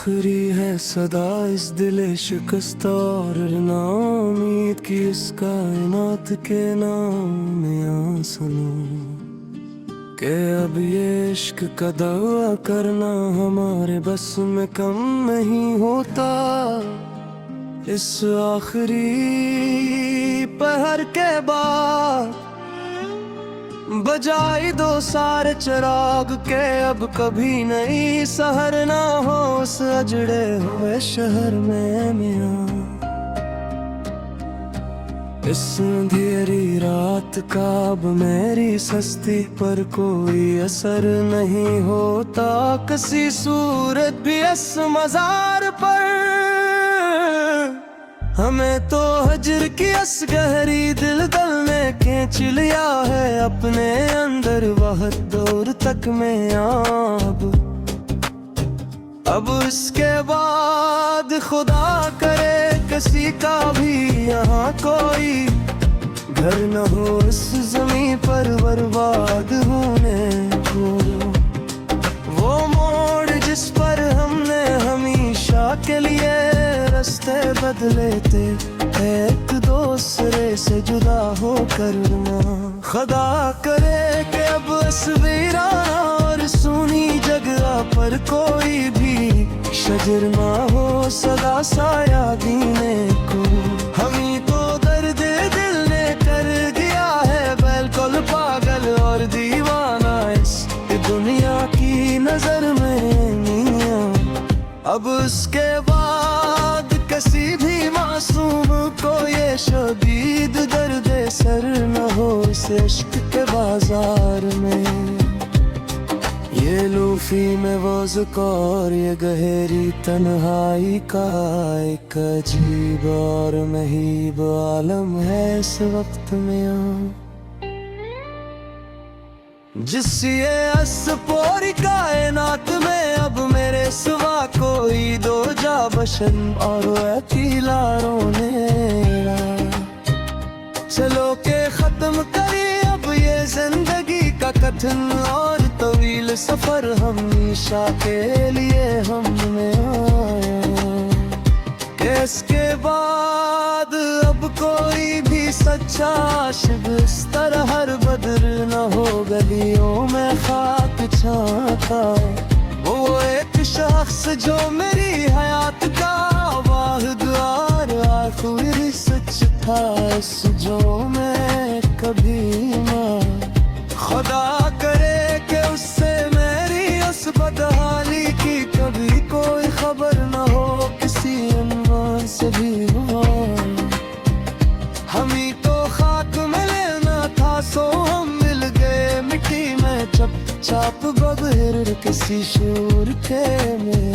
आखिरी है सदा इस दिले शिकस्त और नाउमीद की इस कायनात के नाम में सुनो के अब ये इश्क का दावा करना हमारे बस में कम नहीं होता। इस आखिरी पहर के बाद बजाई दो सारे चिराग के, अब कभी नई सहर ना हो उस अजड़े हुए शहर में मियां। इस अंधेरी रात का अब मेरी सस्ती पर कोई असर नहीं होता। किसी सूरत भी इस मजार पर हमें तो हजर की इस गहरी दिल ने खींच लिया है अपने अंदर वक्त दूर तक में अब इसके बाद खुदा करे किसी का भी यहाँ कोई घर न हो इस जमीन पर बर्बाद होने को। वो मोड़ जिस पर हमने हमेशा के लिए रास्ते बदले थे, एक दूसरे से जुदा होकर ना खुदा करे कि अब इस वीराना और सुनी जगह पर कोई भी शजर ना हो सदा साया दीने को। हमी तो दर्द दिल ने कर दिया है बिल्कुल पागल और दीवाना इस दुनिया की नजर में मियां। अब उसके बाद किसी भी मासूम को ये शदीद दर्द सर न हो इस इश्क के बाजार में। ये लूफी में वज़्क़ और ये गहरी तन्हाई का एक अजीब और महीब आलम है इस वक्त में, जिस ये अस पूरी कायनात में अब मेरे सिवा कोई दो जा बशन और अकेला रोने लगा। चलो के खत्म करिए अब ये जिंदगी का कठिन और तवील सफर हमेशा के लिए हमने आया। इसके बाद अब कोई भी सच्चा आशिक इस तरह हर बदर न हो गलियों में खाक छाता। वो एक शख्स जो मेरी हयात का वाहिद और आखिरी सच था, इस जो मैं कभी ना खुदा करे कि उससे मेरी उस बदहाली की कभी कोई खबर न हो किसी अनवान से भी हो। हमी तो खाक में लेना था सो हम मिल गए मिट्टी में चुपचाप बगैर किसी शूर के में।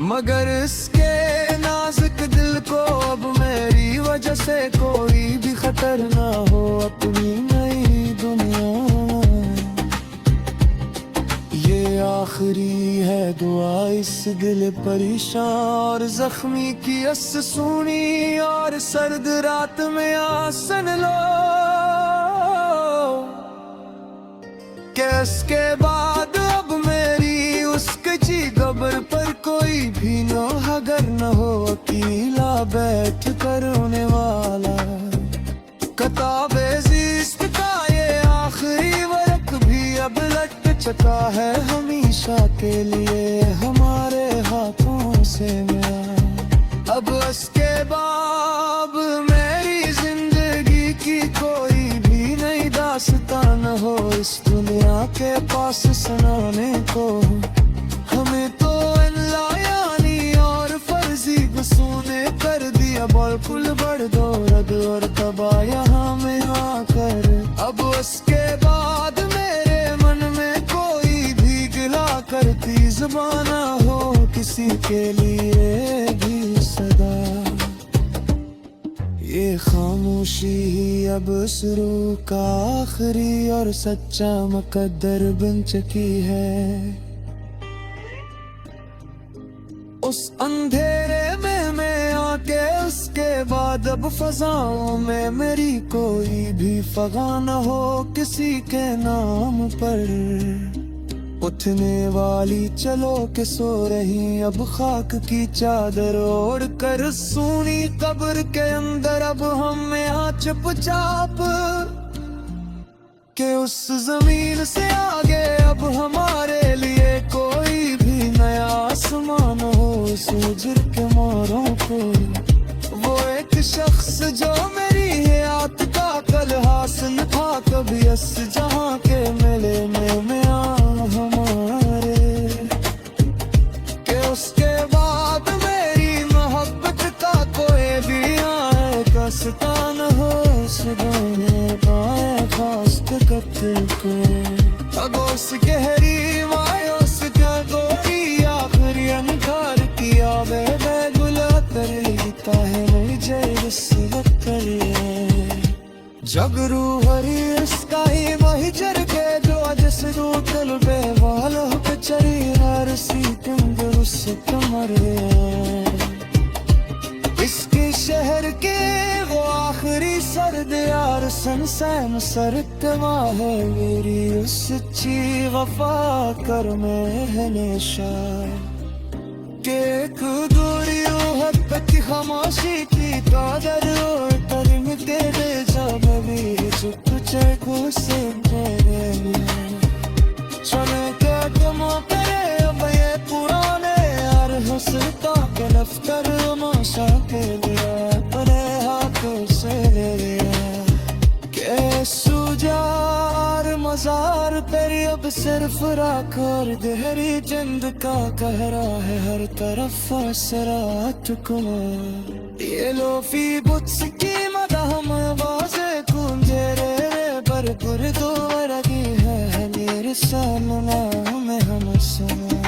मगर इसके नाजुक दिल को अब मेरी वजह से कोई भी खतर ना हो अपनी नई दुनिया। ये आखिरी है दुआ इस दिल परेशान और जख्मी की अस सुनी और सर्द रात में आसन लो। कैसके बाद अब मेरी उसके जी कब्र पर कोई भी नो अगर न हो अकेला बैठ कर रोने वाला। किताबे ज़िस्त का ये आखिरी वर्क भी अब लट चुका है हमेशा के लिए हमारे हाथों से मिला। अब इसके बाद मेरी जिंदगी की कोई भी नई दास्तां न हो इस दुनिया के पास सुनाने को। हमें तो यानी और फर्जी गुस्सूने कर दिया बिल्कुल बढ़ दो रद और तबाह यहाँ में आकर। अब उसके बाद मेरे मन में कोई भी गिला करती ज़बाना हो किसी के लिए भी सदा। ये खामोशी ही अब शुरू का आखिरी और सच्चा मुकद्दर बन चुकी है। उस अंधेरे में मैं आके उसके बाद अब फजाओं में मेरी कोई भी फगा न हो किसी के नाम पर। उठने वाली चलो के सो रही अब खाक की चादर ओढ़ कर, सूनी कब्र के अंदर अब हम यहाँ चुपचाप के उस जमीन से आगे अब हमारे लिए कोई भी नया आसमान हो। सूरज के मोरों को वो एक शख्स जो मेरी हयात का कल हासिल था, कभी अस जहां के मेले में हमारे के उसके बाद मेरी मोहब्बत का कोई भी आए कस्तान हो। सुबह पाए खास कत्ल को अगोस गहरी मायूस का गोरी आखिरी अंकार किया वे गुला तरता है मुझे इस वक्त जगरू हरी इसका ही वही जर के जो जिस रूटल पे वालों पे चरी हर सी तंदुरुस्त कमर इसके शहर के वो आखिरी सर्द यार सनसैन सरतवा है मेरी उस सच्ची वफा कर में हमेशा के गोरी मोहब्बत खामोशी की कादर और तरम तेरे जब भी चुप चैको से चले के तुम करे अब ये पुराने यार हंसता के दफ्तर मशा के लिया अपने हाथों से ले लिया के सुजार मजार तेरी अब सिर्फ राख और देहरी जिंद का कहरा है हर तरफ असरात कुमार ये लोफी बुत्स की मदहम बाजे कुंजे रे पर पुर दो रगी है मेरे सामना में हम समा